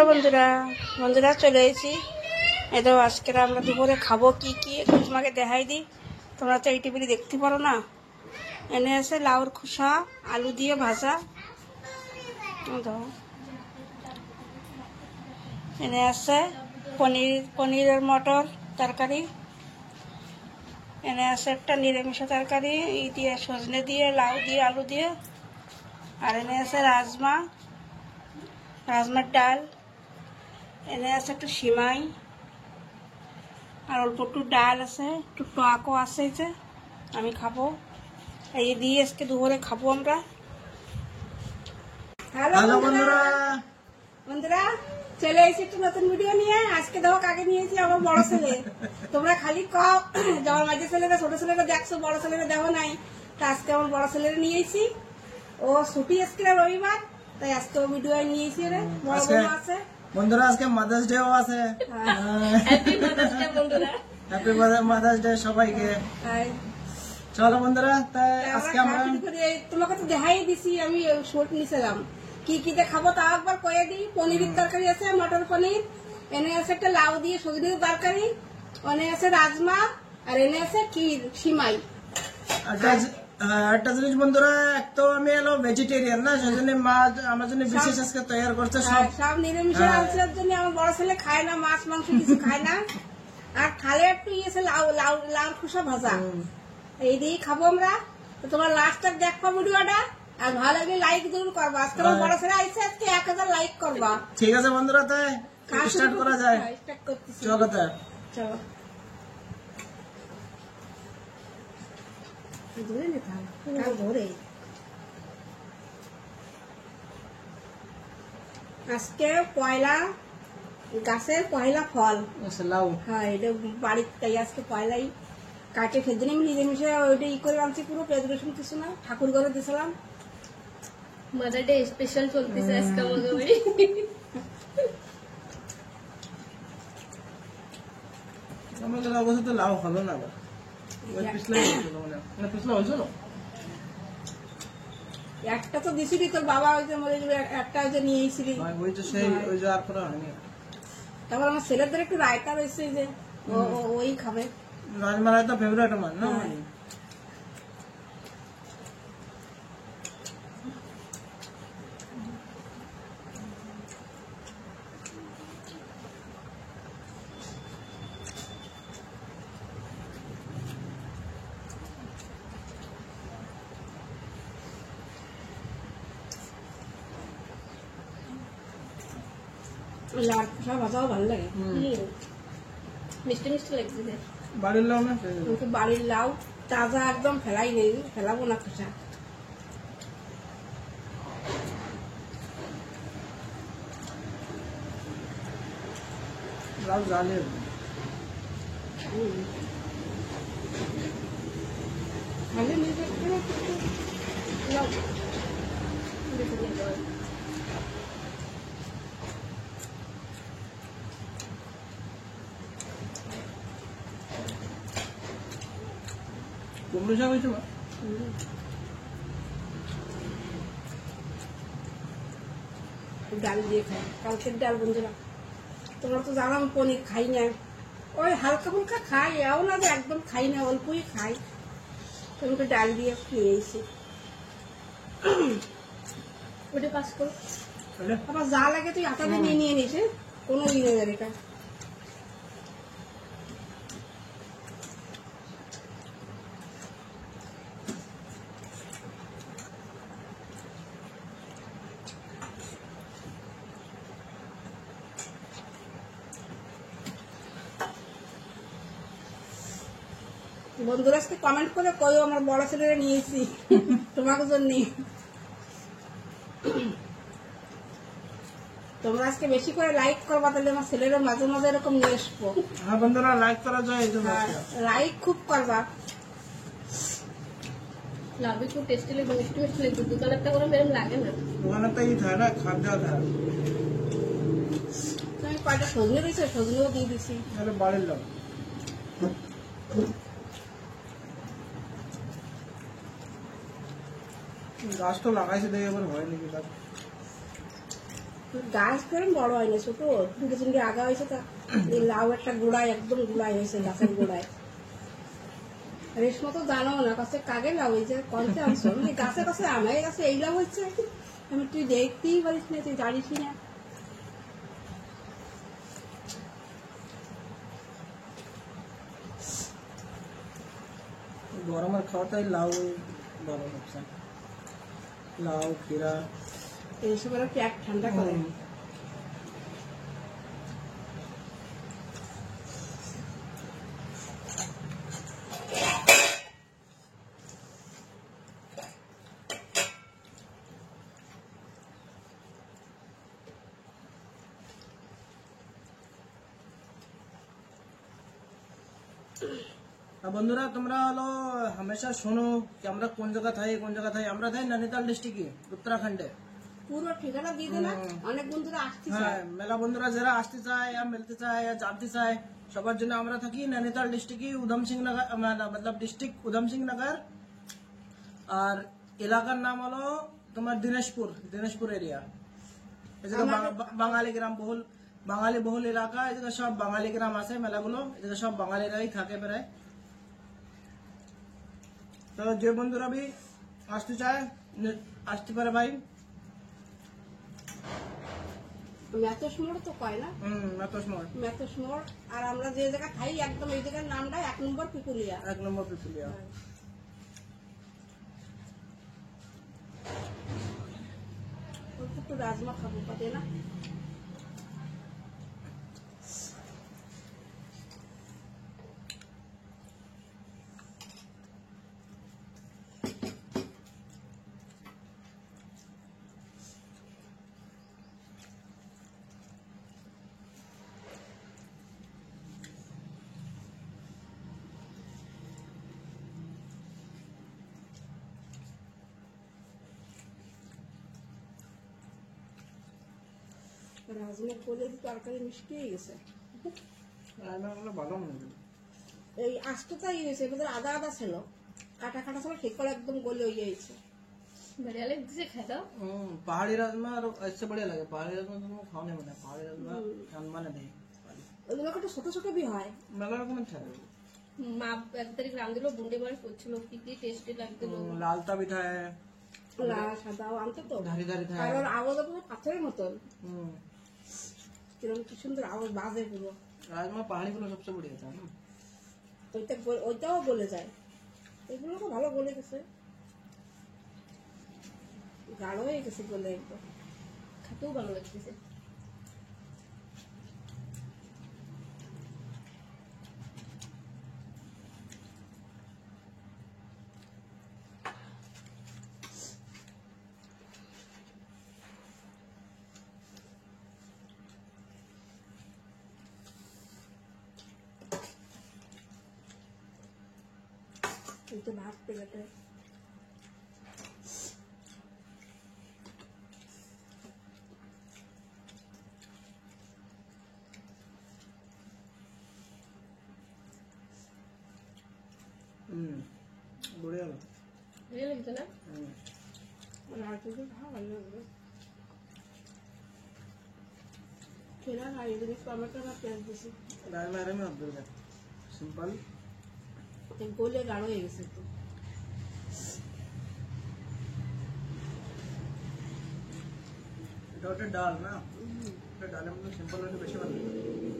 বন্ধুরা বন্ধুরা চলে এসেছি। এতো আজকে আমরা দুপুরে খাবো কি কি একটু তোমাকে দেখাই দিই। তোমরা তো এই টিভিতে দেখতে পারো না। এনে আছে লাউর খোসা আলু দিয়ে ভাজা, এনে আছে পনিরের মটর তরকারি, এনে আছে একটা নিরামিষ তরকারি এই দিয়ে সজনে দিয়ে লাউ দিয়ে আলু দিয়ে, আর এনে আছে রাজমার ডাল, এনে আছে একটু সিমাই, আর অল্প একটু ডাল আছে, একটু টকও আছে যে আমি খাবো। এই দিয়ে আজকে দুপুরে খাবো আমরা। হ্যালো বন্ধুরা চলে এসেছি একটু নতুন ভিডিও নিয়ে। আজকে দেখো কাকে নিয়েছি, আমার বড় ছেলে। তোমরা খালি কও যে আমার মাঝে ছেলেরা ছোট ছেলেরা দেখছো, বড় ছেলেরা দেখো নাই। তা আজকে আমার বড় ছেলেরা নিয়েছি, ও ছুটি আজকে রবিবার, তাই আজকে ও ভিডিও নিয়েছি। রে বড় বোন আছে বন্ধুরা, আজকে মাদার্স ডে আছে। হ্যাপি মাদার্স ডে বন্ধুরা, হ্যাপি মাদার্স ডে সবাইকে। চলো বন্ধুরা, তাই আজকে আমরা তোমাকে তো দেখাই দিছি, আমি শর্ট নিছিলাম কি কি খাবো তা একবার কয়ে দিই। পনিরের তরকারি আছে, মটর পনির, এনে আছে একটা লাউ দিয়ে সজনের তরকারি, এনে আছে রাজমা, আর এনে আছে ক্ষীর সিমাই। একটা জিনিস বন্ধুরা, এক তো আমি এলো ভেজিটেরিয়ান না, সেজন্য মা আমার জন্য বিশেষ আজকে তৈরি করছে সব নিরামিষের আনসার জন্য। আমার বড় ছেলে খায় না মাছ মাংস কিছু খায় না, আর খালে একটু ইয়েছে লাউ খোসা ভাজা, এই দিয়েই খাবো আমরা। তো তোমার লাস্ট তক দেখবা ভিডিওটা, আর ভালো লাগলে লাইক জরুর করবা। আজকে আমার বড় ছেলে আইছে, আজকে 1000 লাইক করবা। ঠিক আছে বন্ধুরা, তাই স্টার্ট করা যায়। চলো তাই চলো ধরে নিতাম ধরে। আজকে পয়লা, গাছের পয়লা ফল লাউ। হ্যাঁ, এটা বাড়ির, তাই আজকে পয়লাই কাটে খেদিন আমি নিজে মিশে ওইটা ই করে আনছি, পুরো পেঁয়াজ রসুন কিছু না, ঠাকুর ঘরে দিয়েছিলাম। মাদার ডে স্পেশাল চলতেছে আজকে আমাদের অবস্থা তো লাউ হলো না, একটা তো দিছিলি তোর বাবা, ওই যে মরে যাবে, একটা ওই যে নিয়ে এসেছিলি, তারপর আমার ছেলেদের একটু রায়তা রয়েছে যে ওই খাবে। রাজমা রায়তা ফেভারিট আমার না। লাউ খোসা ভাজাও ভালো লাগে, মিষ্টি মিষ্টি লাগছে। বাড়ির লাউ না, বাড়ির লাউ তাজা একদম, ফেলাই নেই, ফেলাবো না খোসা। লাউ জালে কুমড়ো শাক হয়েছে। ডাল দিয়ে খাই, কালকের ডাল বন্ধুরা। তোমরা তো জানো আমি পনির খাই না, ওই হালকা ফুলকা খাই, এও না যে একদম খাই না, অল্পই খাই। তোমাকে ডাল দিয়ে নিয়ে এসেছি, ওটা পাস করো। আবার যা লাগে তুই হাতাতে নিয়ে নিস, কোনো দিনে যাবে এটা। বন্ধুরা আজকে কমেন্ট করে কইও আমার বড় ছেলেরা নিয়েছি তোমার জন্য। তোমরা আজকে বেশি করে লাইক করবা, তাহলে আমার ছেলেরা মাঝে মাঝে এরকম নিয়ে আসবো। হ্যাঁ বন্ধুরা, লাইক করা যায়, লাইক খুব করবা। লাভি খুব টেস্টি লাগে, মিষ্টি মিষ্টি লাগে। দোকানেরটা কোনো মেরম লাগে না, দোকানে তো ই থাকে না, খাদ্য থাকে। তুমি কয়টা সজনে দিয়েছো, সজনেও দিয়ে দিছি। বাড়ির লাউ গাছ তো লাগাইছে, দেখে এবার হয় নাকি। গাছ কেরম বড় হয়নি, ছোট তিনটে তিনটে আগা হয়েছে। তা এই লাউ একটা গোড়ায়, একদম গোড়ায় হয়েছে, গাছের গোড়ায়। রেশমা তো জানো না, কাছে কাকে লাউ হয়েছে, কলতে আনছো? আমি গাছে কাছে আমার কাছে এই লাউ হচ্ছে। আমি তুই দেখতেই পারিস না, তুই জানিস না। গরমের খাওয়াটাই লাউ ভালো অপশন। লাউ, খিরা এইসব করে পেট ঠান্ডা করে। বন্ধুরা তোমরা হলো হামেশা শোনো कि আমরা কোন জায়গা থাই। আমরা থাই নৈনিতাল ডিস্ট্রিক্টে, উত্তরাখণ্ডে। পুরো ঠিকানা দিয়ে দে না, অনেক বন্ধুরা আসতে হ্যাঁ, চায়। মেলা বন্ধুরা যারা আসতে চায়, মিলতে চায়, জানতে চায়, সবার জন্য আমরা থাকি নৈনিতাল ডিস্ট্রিক্টে, উধম সিং নগর, मतलब ডিস্ট্রিক্ট উধম সিং নগর। আর এলাকার নাম হলো তোমার দিনাজপুর এরিয়া। এই জায়গা বাঙালি গ্রাম, বাঙালি বহুল এলাকা। এই জায়গা সব বাঙালি গ্রাম আছে, মেলাগুলো এই জায়গা সব বাঙালিরাই থাকে প্রায়। তো যে বন্ধুরা भी আসতে চায় আসতে পারে ভাই। ম্যাথস মোড় তো কয় না, ম্যাথস মোড়। ম্যাথস মোড়। আর আমরা যে জায়গা খাই একদম এই জায়গার নামটা 1 নম্বর পিপুলিয়া। 1 নম্বর পিপুলিয়া। একটু রাজমা খাবো পাতে না। রাজমা করলে তরকারি মিষ্টি হয়ে গেছে। রান্নাগুলো ভালো মনে হয়। এই আস্তটাই হয়েছে, এবার আদা আদা ছিল, কাটা কাটা ছিল, ঠিক করে একদম গলে হয়ে গেছে। बढ़िया लगती से खाए दो। पहाड़ी राजमा और इससे बढ़िया लगे। पहाड़ी राजमा तुमको खाने में नहीं, पहाड़ी राजमा अनमाने नहीं। ওগুলো একটু ছোট ছোট भी হয়। मेला रकम अच्छा है। মা এক তারিখ রাঁধলো বুন্ডে বাড়ি করছিল, কি কি টেস্টি লাগছিল। लालता भी था, লাল সাদাও আনতো তো, धारी धारी था। আর ওর আওয়াজ পুরো পাথরের মতন, কিরকম কি সুন্দর আওয়াজ বাজে পুরো। राजमा पहाड़ी को सबसे बढ़िया था ना। ওইটাও বলে যায়, এগুলো তো ভালো বলে গেছে, গাঢ় হয়ে গেছে বলে একদম, খেতেও ভালো লাগতেছে। এই তো ভাত পেলাতে बढ़िया ভালো লাগছে না? আর কিছু ভালো লাগবে খেলা না, এই জিনিস টমেটো না পেঁয়াজ দিছি, राजमा में अब्दुल का सिंपल গলে গাঢ় হয়ে গেছে একটু। এটা ওটা ডাল না, এটা ডালের মধ্যে সিম্পল হলে বেশি ভালো লাগে।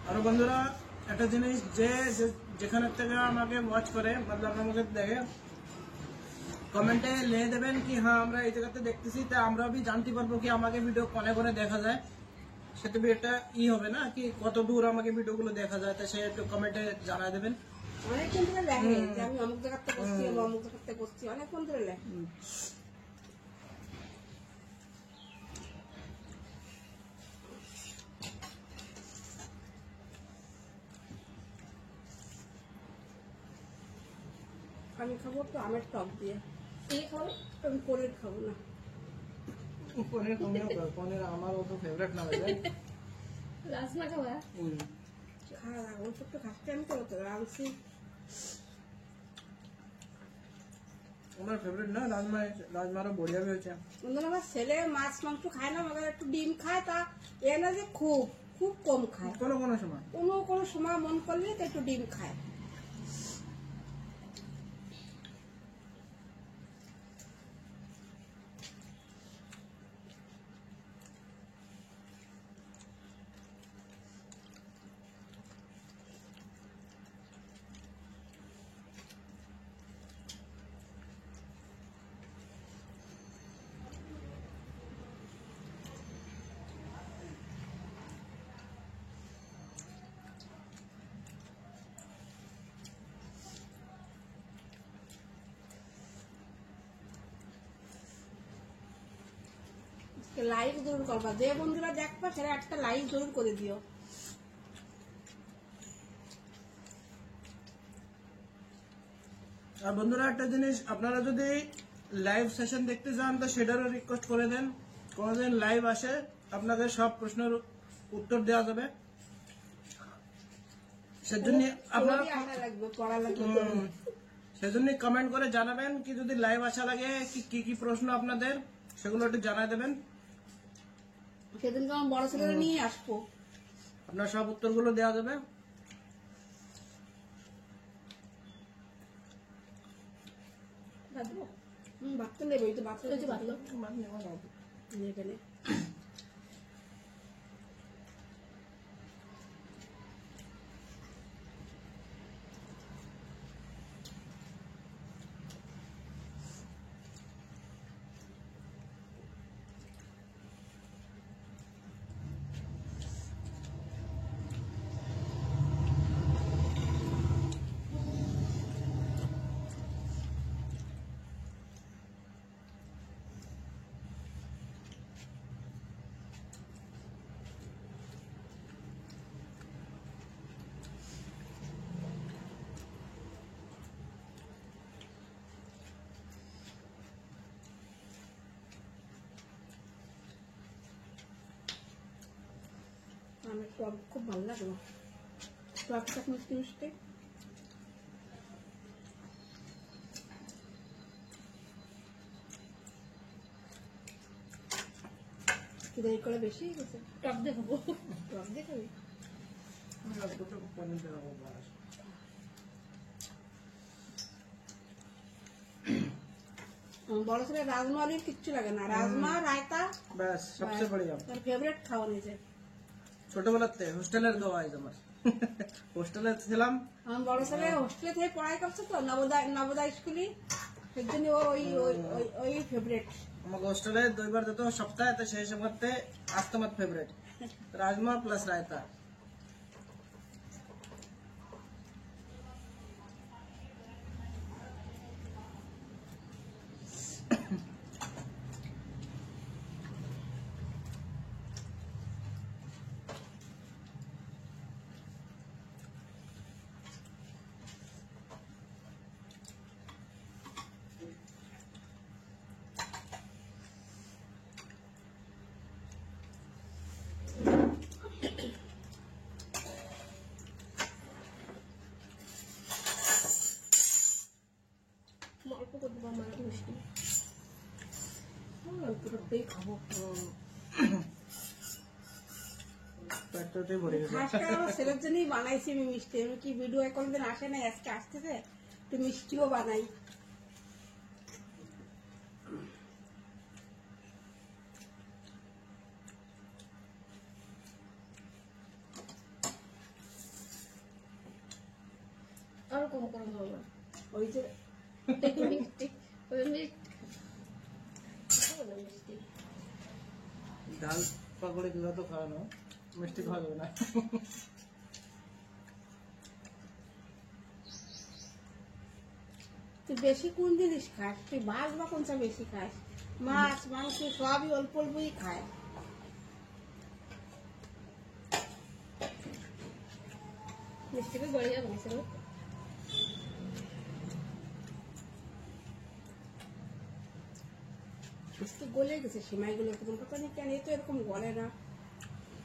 আর বন্ধুরা একটা জিনিস, যে যেখানে থেকে আমাকে ওয়াচ করে, मतलब আমাকে দেখে, কমেন্টে লিখে দেবেন কি হ্যাঁ আমরা এই জায়গাতে দেখতেছি, তা আমরা भी জানতে পারবো কি আমাকে ভিডিও কোনে কোনে দেখা যায়। সেটা भी একটা হবে না কি কত দূর আমাকে ভিডিওগুলো দেখা যায়, তা সে একটু কমেন্টে জানাই দেবেন। অনেকক্ষণ ধরে লেখে যে আমি অমুক জায়গাতে করছি, আমি অমুক জায়গাতে করছি, অনেকক্ষণ ধরে লেখে। আমি খাবো তো আমের টক দিয়ে। এই খাও আমি পনির খাবো না। পনির তুমিও খাও, পনির আমারও তো ফেভারিট না হয়ে যায়। রাজমা খাওয়া হ্যাঁ অল্প একটু খাচ্ছি, আমি তো রাঁধছি। আমার ফেভারিট না রাজমা, রাজমারও বড়িয়া হয়েছে। বন্ধুরা আমার ছেলে মাছ মাংস খায় না, মगर একটু ডিম খায়, তা এ না যে খুব খুব কম খায়। কোনো কোনো সময় কোনো সময় মন করলে তো একটু ডিম খায়। লাইক জরুর করবা, যে বন্ধুরা দেখবা সেটা একটা লাইক জরুর করে দিও। আর বন্ধুরা একটা জিনিস, আপনারা যদি লাইভ সেশন দেখতে চান তো সেটারও রিকোয়েস্ট করে দেন। কোনদিন লাইভ আসে আপনাদের সব প্রশ্নের উত্তর দেওয়া যাবে। সেজন্য আপনারা সেজন্য কমেন্ট করে জানাবেন কি যদি লাইভ আসা লাগে কি কি প্রশ্ন আপনাদের, সেগুলো একটু জানাই দেবেন। সেদিনকে আমার বড় ছেলেরা নিয়ে আসবো, আপনার সব উত্তরগুলো দেওয়া যাবে। ভাববো ভাবতে নেবে, এই তো ভাবতে ভাবলো নেবে না। আমার টক খুব ভালো লাগলো, টক মিষ্টি মিষ্টি। দেরি করে বেশি হয়ে গেছে, টক দিয়ে খাবো। টক দিয়ে খাবি? বড় ছেলে রাজমা আর কিচ্ছু লাগে না, রাজমা রায়তা ব্যাস সবচেয়ে বড়িয়া। তার ফেভারিট খাওয়া নিজে। ছোটবেলাতে হোস্টেলের খাওয়া আমার হোস্টেলে ছিলাম। আমার বড় ছেলে হোস্টেলে থেকে পড়াই করছে তো, নবোদয় স্কুলে, সেই জন্য ওর ওই ফেভারিট। আমাকে হোস্টেলে 2 বার দিত সপ্তাহে, তো সেই সময়তে আসতো আমার ফেভারিট রাজমা প্লাস রায়তা। অল্প করে দেবো আমার মিষ্টি। অল্পটাই খাবো। পেটটাই ভরে গেছে। খাস করে আমার ছেলের জন্যই বানাইছি আমি মিষ্টি। আমি কি ভিডিও কোনদিন আসে নাই, আজকে আসতেছে, একটু মিষ্টিও বানাই। আরো কম করে দেবো আমার। ওই যে মিষ্টি ওই মিষ্টি খাবো না মিষ্টি। ডাল পাকোড়ে দিদা তো খাওয়ানো, মিষ্টি খাওয়া যাবে না। তুই বেশি কোন জিনিস খাস? তুই মাছ বা কোনটা বেশি খাস? মাছ মাংস সবই অল্প অল্পই খায়। মিষ্টিকে বড়িয়া বানাইছে গো। আজকে গলে গেছে সেমাইগুলো, তোমার কথা নেই কেন, এই তো এরকম গলে না,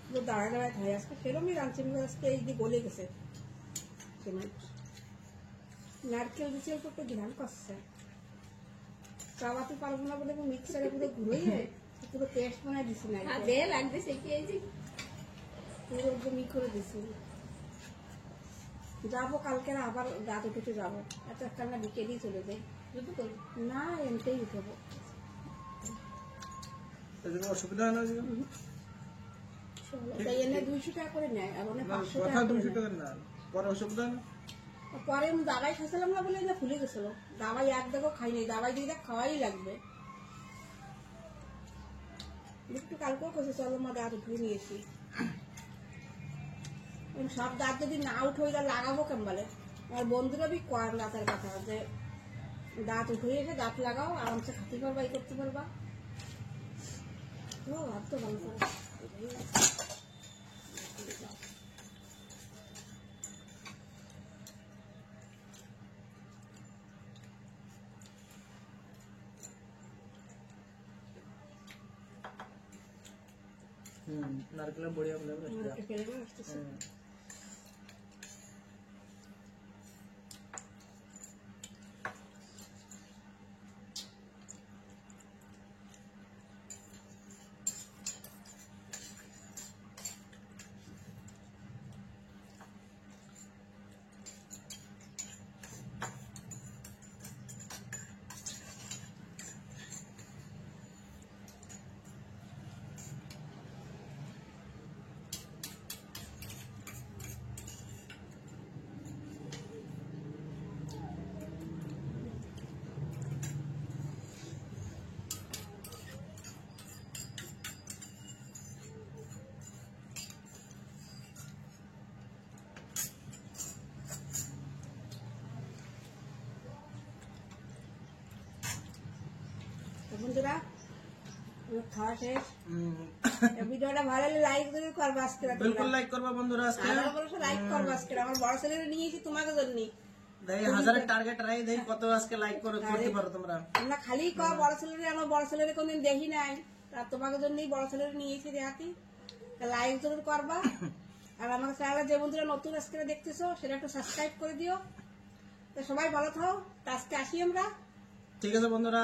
পুরো দাঁড়ায় দাঁড়ায় খাই। আজকে সেরকমই রাঁধছি, আজকে এই যে গলে গেছে সেমাই। নারকেল দিচ্ছে অল্প একটু ঘ্রাণ করছে, চাবাতে পারবো না বলে মিক্সারে পুরো ঘুরিয়ে পুরো পেস্ট বানায় দিছি না, হাতে লাগবে সেকে এই যে পুরো একদম ই করে দিছি। যাবো কালকে আবার রাত উঠেতে যাবো, এত একটা না বিকেলেই চলে যাই। দুটো করবো না এমনিতেই উঠবো। এদিকে অসুবিধা হয় না আজকে? তাই এনে 200 টাকা করে নেয়, আর অনেক 500 কথা টাকা করে 200 নেয়। টাকা না, পরে অসুবিধা হয় না? পরে আমি দাবাই খাইছিলাম না বলে না ফুলে গেছিল, দাবাই এক দেখো খাই নাই, দাবাই দিয়ে খাওয়াই লাগবে। একটু কালকেও কেছে চলো মা দাঁত উঠিয়ে নিয়েছি, সব দাঁত যদি না উঠে ওইটা লাগাবো কেমন বলে। আমার বন্ধুরা বি কর দাঁতের কথা যে দাঁত উঠে এসে দাঁত লাগাও, আরামসে খাতে পারবা, এই করতে পারবা। ও ভাব তো ভালো করে নারকেলের বড়িয়া ফ্লেভার আসছে। ফেলে আসতেছে। বন্ধুরা আমার খাওয়া শেষ, ভিডিওটা ভালো লাগলে লাইক করে করবা আজকে রাতে। বিলকুল লাইক করবা বন্ধুরা আজকে। লাইক করবা আজকে, আমার বড় ছেলেরা নিয়েছি তোমাকে জন্য। দেই হাজারের টার্গেট রাই, দেই কত আজকে লাইক করতে পারো তোমরা। আমরা খালি কয় বড় ছেলেরা, আমার বড় ছেলেরা কোনদিন দেখি নাই, আর তোমাকে জন্যই বড় ছেলেরা নিয়েছি দেখাতি। লাইক জরুর করবা, আর আমার চ্যানেলে যে বন্ধুরা নতুন আজকে দেখতেছো সেটা একটু সাবস্ক্রাইব করে দিও। তো সবাই ভালো থাও, আজকে আসি আমরা। ঠিক আছে বন্ধুরা।